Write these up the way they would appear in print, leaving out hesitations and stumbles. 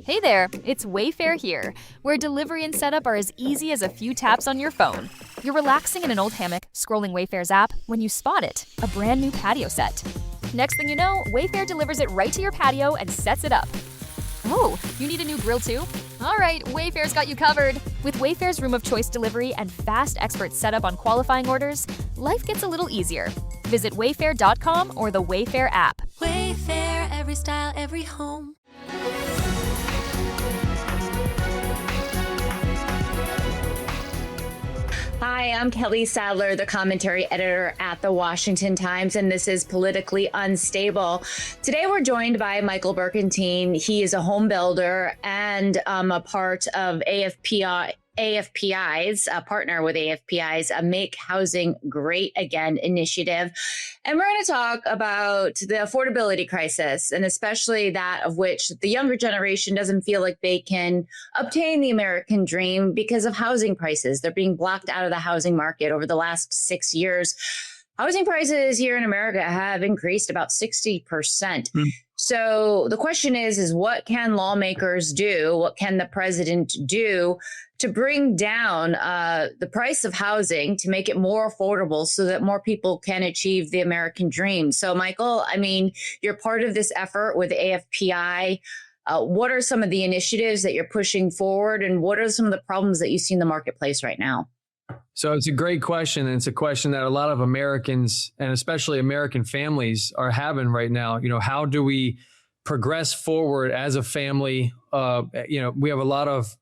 Hey there, it's Wayfair here, where delivery and setup are as easy as a few taps on your phone. You're relaxing in an old hammock, scrolling Wayfair's app, when you spot it, a brand new patio set. Next thing you know, Wayfair delivers it right to your patio and sets it up. Oh, you need a new grill too? All right, Wayfair's got you covered. With Wayfair's Room of Choice delivery and fast expert setup on qualifying orders, life gets a little easier. Visit wayfair.com or the Wayfair app. Wayfair, every style, every home. Hi, I'm Kelly Sadler, the commentary editor at the Washington Times, and this is Politically Unstable. Today, we're joined by Michael Burkentine. He is a home builder and a part of AFPI's, a partner with AFPI's Make Housing Great Again initiative. And we're going to talk about the affordability crisis, and especially that of which the younger generation doesn't feel like they can obtain the American dream because of housing prices. They're being blocked out of the housing market over the last 6 years. Housing prices here in America have increased about 60%. So the question is what can lawmakers do? What can the president do to bring down the price of housing, to make it more affordable so that more people can achieve the American dream? So, Michael, I mean, you're part of this effort with AFPI. What are some of the initiatives that you're pushing forward, and what are some of the problems that you see in the marketplace right now? So it's a great question, and it's a question that a lot of Americans, and especially American families, are having right now. You know, how do we progress forward as a family? We have a lot of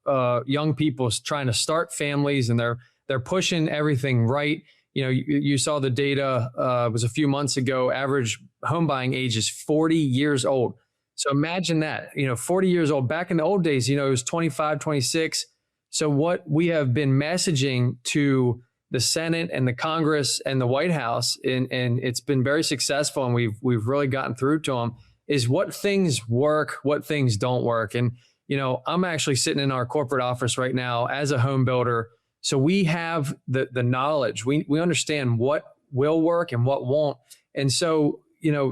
young people trying to start families, and they're pushing everything right. You know, you saw the data, it was a few months ago, average home buying age is 40 years old. So imagine that, 40 years old. Back in the old days, it was 25, 26. So what we have been messaging to the Senate and the Congress and the White House, and it's been very successful, and we've really gotten through to them, is what things work, what things don't work. And, I'm actually sitting in our corporate office right now as a home builder. So we have the knowledge. We understand what will work and what won't. And so,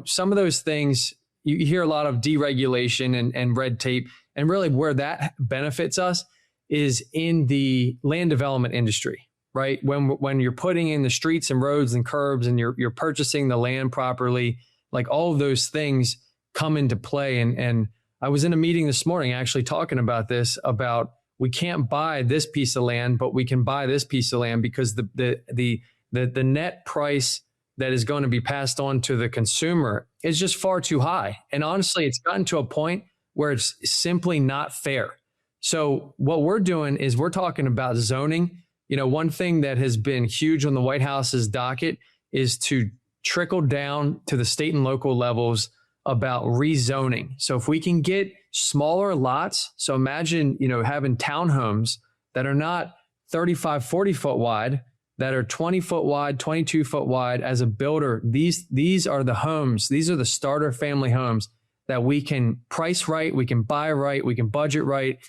some of those things, you hear a lot of deregulation and red tape, and really where that benefits us is in the land development industry, right? When you're putting in the streets and roads and curbs, and you're purchasing the land properly, like all of those things come into play. And I was in a meeting this morning actually talking about this, about we can't buy this piece of land, but we can buy this piece of land because the net price that is going to be passed on to the consumer is just far too high. And honestly, it's gotten to a point where it's simply not fair. So what we're doing is we're talking about zoning. One thing that has been huge on the White House's docket is to trickle down to the state and local levels about rezoning. So if we can get smaller lots, so imagine, having townhomes that are not 35, 40 foot wide, that are 20 foot wide, 22 foot wide. As a builder, these are the homes, these are the starter family homes that we can price right, we can buy right, we can budget right.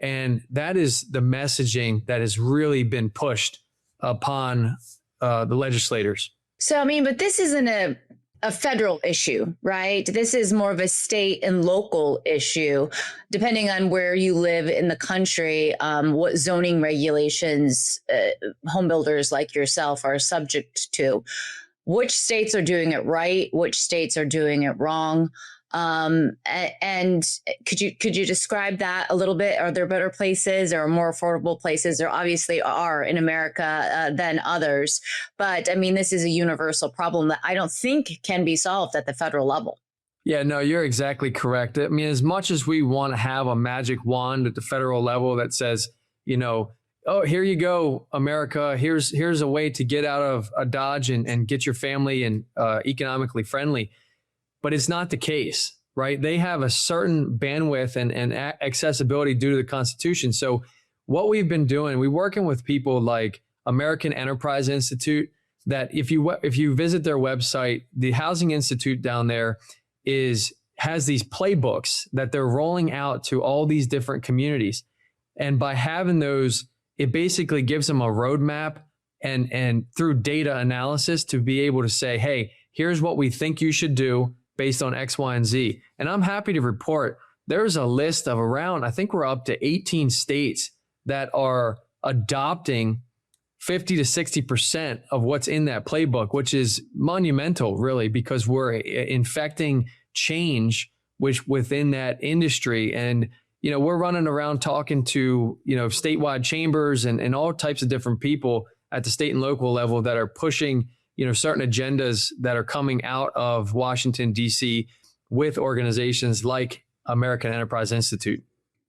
And that is the messaging that has really been pushed upon the legislators. So, but this isn't a federal issue, right? This is more of a state and local issue, depending on where you live in the country, what zoning regulations home builders like yourself are subject to. Which states are doing it right? Which states are doing it wrong? And could you describe that a little bit? Are there better places or more affordable places? There obviously are in America than others. But this is a universal problem that I don't think can be solved at the federal level. Yeah, no, you're exactly correct. As much as we want to have a magic wand at the federal level that says, oh, here you go, America, here's a way to get out of a Dodge and get your family and economically friendly. But it's not the case, right? They have a certain bandwidth and accessibility due to the Constitution. So what we've been doing, we're working with people like American Enterprise Institute, that if you visit their website, the Housing Institute down there has these playbooks that they're rolling out to all these different communities. And by having those, it basically gives them a roadmap and through data analysis to be able to say, hey, here's what we think you should do based on X, Y, and Z. And I'm happy to report there's a list of around, I think we're up to 18 states that are adopting 50 to 60% of what's in that playbook, which is monumental, really, because we're infecting change within that industry. And, we're running around talking to, statewide chambers and all types of different people at the state and local level that are pushing, certain agendas that are coming out of Washington, D.C. with organizations like American Enterprise Institute.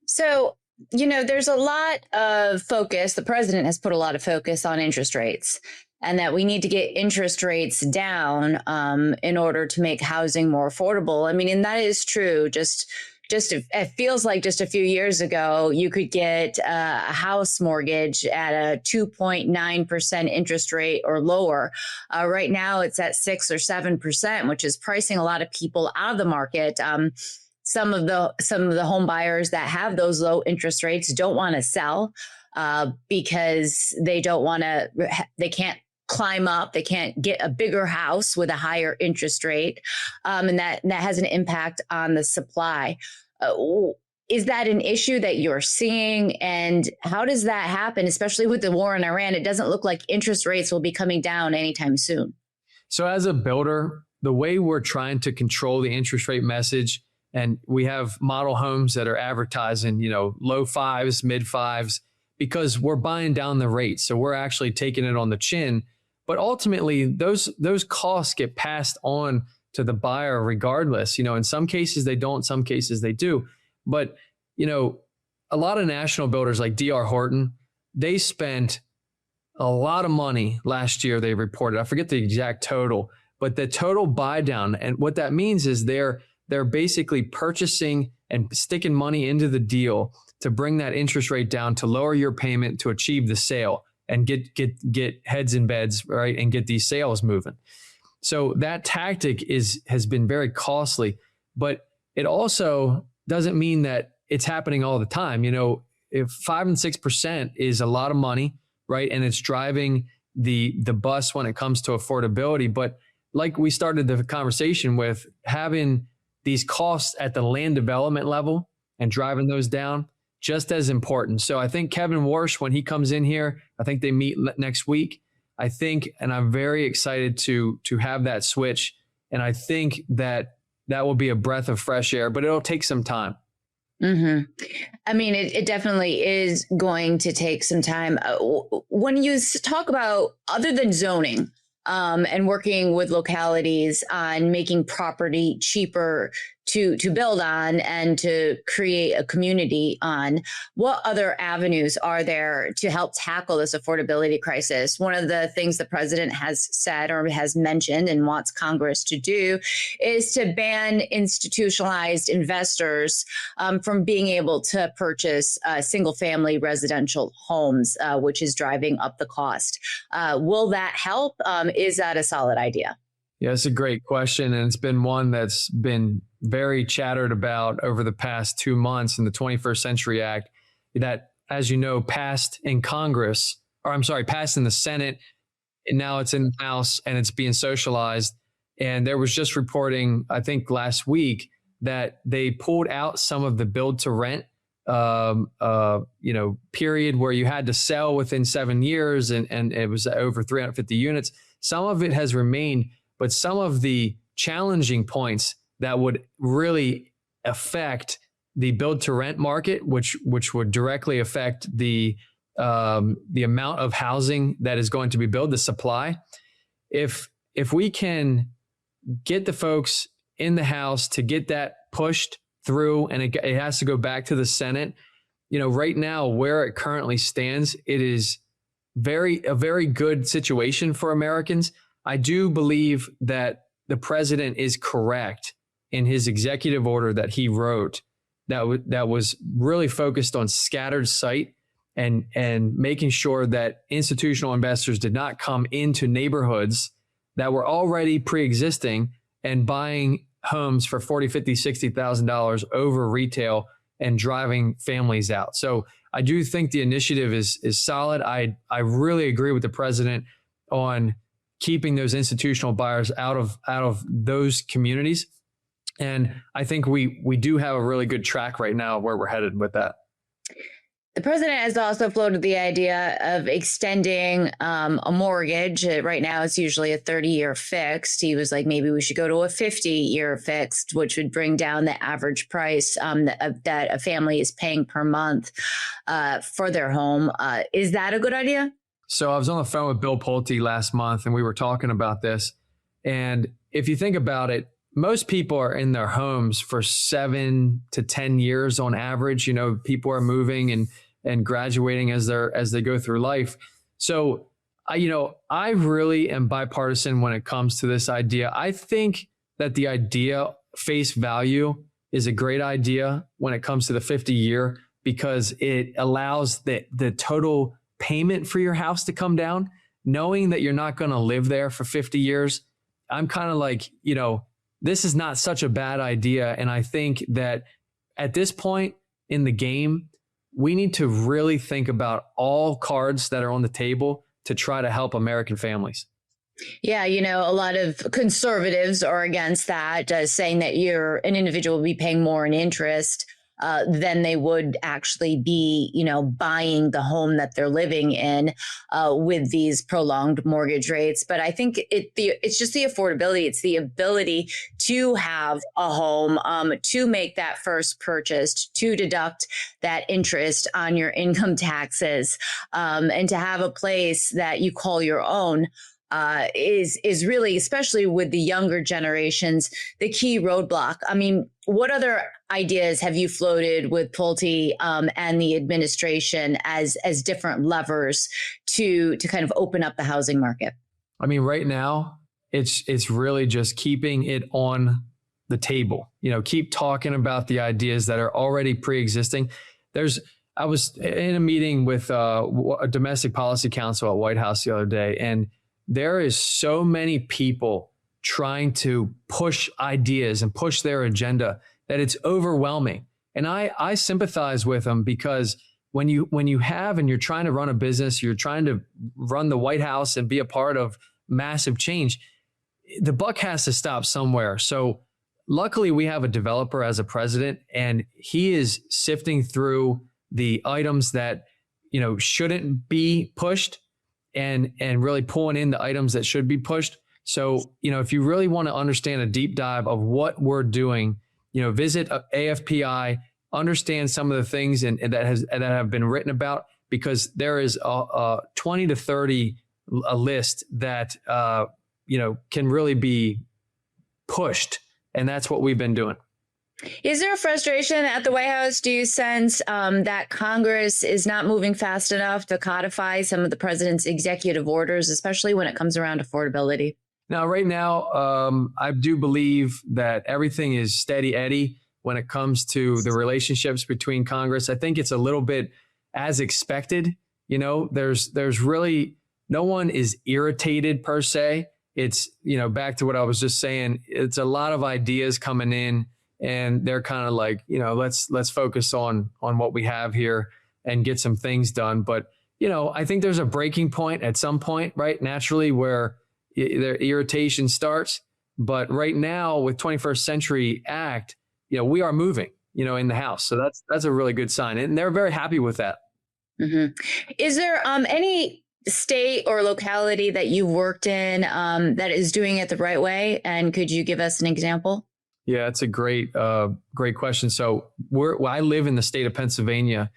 So, there's a lot of focus. The president has put a lot of focus on interest rates and that we need to get interest rates down in order to make housing more affordable. I mean, and that is true. It feels like just a few years ago, you could get a house mortgage at a 2.9% interest rate or lower. Right now, it's at 6 or 7%, which is pricing a lot of people out of the market. Some of the home buyers that have those low interest rates don't want to sell because they can't climb up. They can't get a bigger house with a higher interest rate. And that has an impact on the supply. Is that an issue that you're seeing? And how does that happen, especially with the war in Iran? It doesn't look like interest rates will be coming down anytime soon. So as a builder, the way we're trying to control the interest rate message, and we have model homes that are advertising, low fives, mid fives, because we're buying down the rate. So we're actually taking it on the chin. But ultimately, those costs get passed on to the buyer regardless. In some cases they don't, some cases they do. But, a lot of national builders like D.R. Horton, they spent a lot of money last year, they reported. I forget the exact total, but the total buy down. And what that means is they're basically purchasing and sticking money into the deal to bring that interest rate down, to lower your payment, to achieve the sale and get heads in beds, right? And get these sales moving. So that tactic has been very costly, but it also doesn't mean that it's happening all the time. If 5 and 6% is a lot of money, right? And it's driving the bus when it comes to affordability. But like we started the conversation with, having these costs at the land development level and driving those down, just as important. So I think Kevin Warsh, when he comes in here, I think they meet next week. I think, and I'm very excited to have that switch. And I think that will be a breath of fresh air, but it'll take some time. Mm-hmm. I mean, it definitely is going to take some time. When you talk about, other than zoning, and working with localities on making property cheaper to build on and to create a community on, what other avenues are there to help tackle this affordability crisis? One of the things the president has said or has mentioned and wants Congress to do is to ban institutionalized investors from being able to purchase single family residential homes, which is driving up the cost. Will that help? Is that a solid idea? Yeah, it's a great question. And it's been one that's been very chattered about over the past 2 months in the 21st Century Act that, as you know, passed in Congress, passed in the Senate, and now it's in the House and it's being socialized. And there was just reporting, I think last week, that they pulled out some of the build to rent period where you had to sell within 7 years and it was over 350 units. Some of it has remained, but some of the challenging points that would really affect the build to rent market, which would directly affect the amount of housing that is going to be built, the supply. If we can get the folks in the House to get that pushed through, and it has to go back to the Senate. Right now where it currently stands, it is a very good situation for Americans. I do believe that the president is correct in his executive order that he wrote that was really focused on scattered site and making sure that institutional investors did not come into neighborhoods that were already pre-existing and buying homes for $40,000, $50,000, $60,000 over retail and driving families out. So I do think the initiative is solid. I really agree with the president on keeping those institutional buyers out of those communities. And I think we do have a really good track right now where we're headed with that. The president has also floated the idea of extending a mortgage. Right now, it's usually a 30-year fixed. He was like, maybe we should go to a 50-year fixed, which would bring down the average price that a family is paying per month for their home. Is that a good idea? So I was on the phone with Bill Pulte last month, and we were talking about this. And if you think about it, most people are in their homes for 7 to 10 years on average. People are moving and graduating as they go through life. So, I really am bipartisan when it comes to this idea. I think that the idea face value is a great idea when it comes to the 50-year, because it allows the total payment for your house to come down, knowing that you're not going to live there for 50 years. I'm kind of like, this is not such a bad idea. And I think that at this point in the game, we need to really think about all cards that are on the table to try to help American families. Yeah, a lot of conservatives are against that, saying that an individual will be paying more in interest than they would actually be, buying the home that they're living in with these prolonged mortgage rates. But I think it's just the affordability. It's the ability to have a home, to make that first purchase, to deduct that interest on your income taxes, and to have a place that you call your own. Is really, especially with the younger generations, the key roadblock. I mean, what other ideas have you floated with Pulte and the administration as different levers to kind of open up the housing market? I mean, right now, it's really just keeping it on the table. Keep talking about the ideas that are already pre-existing. I was in a meeting with a domestic policy council at White House the other day, and there is so many people trying to push ideas and push their agenda that it's overwhelming. And I sympathize with them, because when you have and you're trying to run a business, you're trying to run the White House and be a part of massive change, the buck has to stop somewhere. So luckily we have a developer as a president, and he is sifting through the items that, shouldn't be pushed and really pulling in the items that should be pushed. So, if you really want to understand a deep dive of what we're doing, visit AFPI, understand some of the things that have been written about, because there is a 20 to 30 a list that, can really be pushed. And that's what we've been doing. Is there a frustration at the White House? Do you sense that Congress is not moving fast enough to codify some of the president's executive orders, especially when it comes around affordability? Now, right now, I do believe that everything is steady Eddie when it comes to the relationships between Congress. I think it's a little bit as expected. There's really no one is irritated per se. It's, back to what I was just saying, it's a lot of ideas coming in. And they're kind of like, let's focus on what we have here and get some things done. But, I think there's a breaking point at some point, right? Naturally, where their irritation starts. But right now with 21st Century Act, we are moving, in the House. So that's a really good sign. And they're very happy with that. Mm-hmm. Is there any state or locality that you've worked in that is doing it the right way? And could you give us an example? Yeah, it's a great question. So I live in the state of Pennsylvania,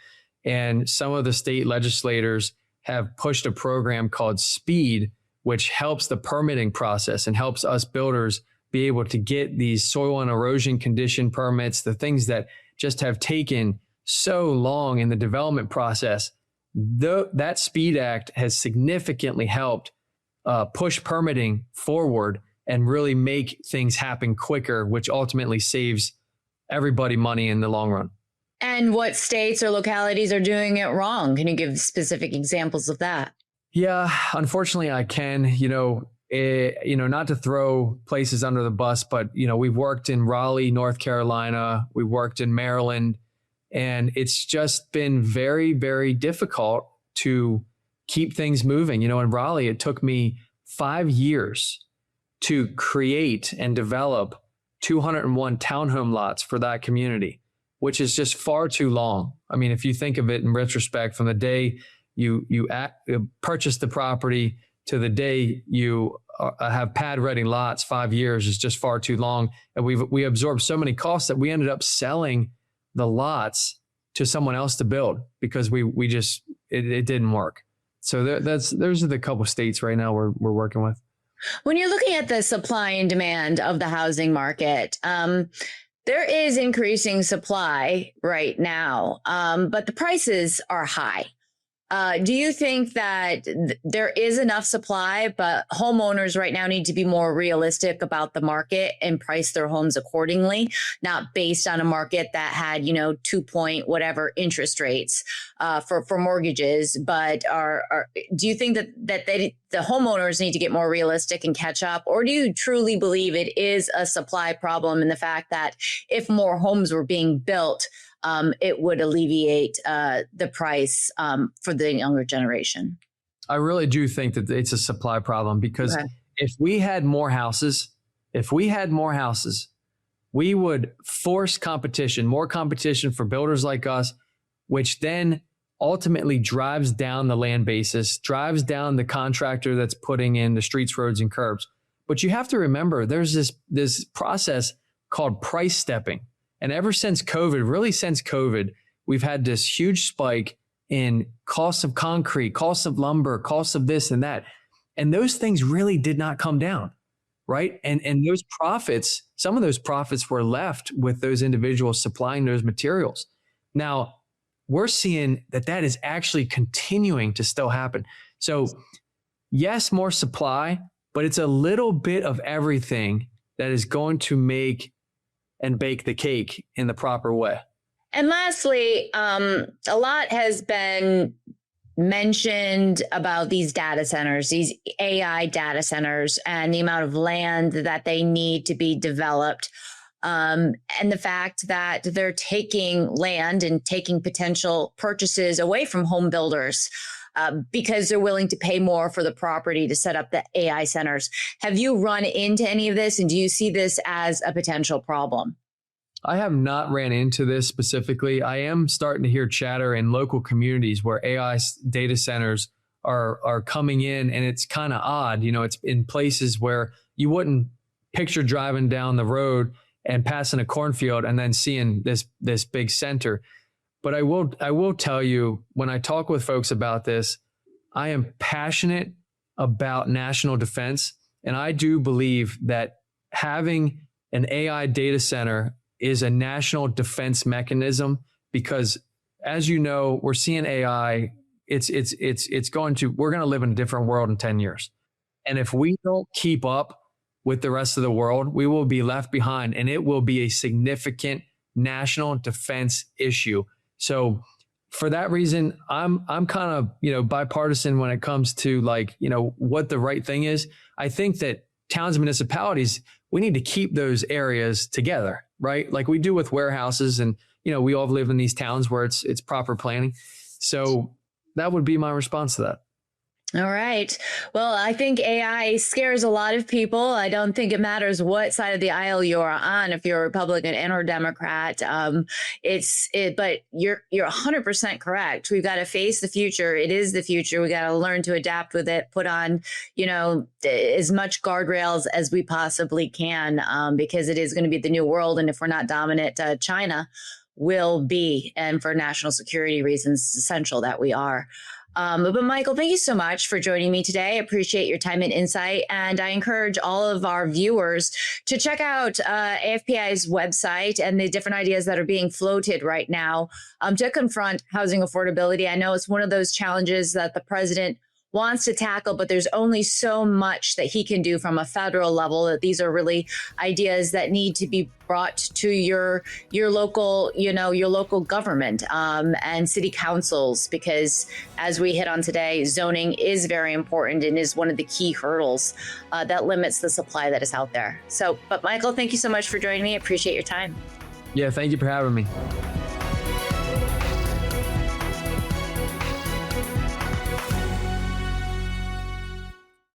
and some of the state legislators have pushed a program called SPEED, which helps the permitting process and helps us builders be able to get these soil and erosion condition permits, the things that just have taken so long in the development process. That SPEED Act has significantly helped push permitting forward and really make things happen quicker, which ultimately saves everybody money in the long run. And what states or localities are doing it wrong? Can you give specific examples of that? Yeah, unfortunately I can, not to throw places under the bus, but, we've worked in Raleigh, North Carolina, we worked in Maryland, and it's just been very, very difficult to keep things moving. In Raleigh, it took me 5 years to create and develop 201 townhome lots for that community, which is just far too long. I mean, if you think of it in retrospect, from the day you purchase the property to the day you have pad ready lots, 5 years is just far too long. And we absorbed so many costs that we ended up selling the lots to someone else to build because it didn't work. So those are the couple of states right now we're working with. When you're looking at the supply and demand of the housing market, there is increasing supply right now, but the prices are high. Do you think that there is enough supply, but homeowners right now need to be more realistic about the market and price their homes accordingly, not based on a market that had, 2 whatever interest rates for mortgages, but do you think that the homeowners need to get more realistic and catch up? Or do you truly believe it is a supply problem in the fact that if more homes were being built, it would alleviate the price for the younger generation? I really do think that it's a supply problem because if we had more houses, we would force more competition for builders like us, which then ultimately drives down the land basis, drives down the contractor that's putting in the streets, roads, and curbs. But you have to remember, there's this process called price stepping. And ever since COVID, we've had this huge spike in costs of concrete, costs of lumber, costs of this and that. And those things really did not come down, right? And those profits, some of those profits were left with those individuals supplying those materials. Now, we're seeing that is actually continuing to still happen. So yes, more supply, but it's a little bit of everything that is going to make and bake the cake in the proper way. And lastly, a lot has been mentioned about these data centers, these AI data centers, and the amount of land that they need to be developed. And the fact that they're taking land and taking potential purchases away from home builders because they're willing to pay more for the property to set up the AI centers. Have you run into any of this, and do you see this as a potential problem? I have not ran into this specifically. I am starting to hear chatter in local communities where AI data centers are coming in, and it's kind of odd. It's in places where you wouldn't picture driving down the road and passing a cornfield and then seeing this big center. But I will tell you, when I talk with folks about this, I am passionate about national defense. And I do believe that having an AI data center is a national defense mechanism because, as you know, we're seeing AI, we're going to live in a different world in 10 years. And if we don't keep up with the rest of the world, we will be left behind, and it will be a significant national defense issue. So for that reason, I'm kind of, bipartisan when it comes to what the right thing is. I think that towns and municipalities, we need to keep those areas together, right? Like we do with warehouses, and, we all live in these towns where it's proper planning. So that would be my response to that. All right. Well, I think AI scares a lot of people. I don't think it matters what side of the aisle you're on, if you're a Republican and or Democrat. But you're 100% correct. We've got to face the future. It is the future. We got to learn to adapt with it, put on, as much guardrails as we possibly can, because it is going to be the new world. And if we're not dominant, China will be. And for national security reasons, it's essential that we are. But Michael, thank you so much for joining me today. I appreciate your time and insight. And I encourage all of our viewers to check out AFPI's website and the different ideas that are being floated right now to confront housing affordability. I know it's one of those challenges that the president wants to tackle, but there's only so much that he can do from a federal level. That these are really ideas that need to be brought to your local, your local government and city councils, because as we hit on today, zoning is very important and is one of the key hurdles that limits the supply that is out there. So, but Michael, thank you so much for joining me. I appreciate your time. Yeah, thank you for having me.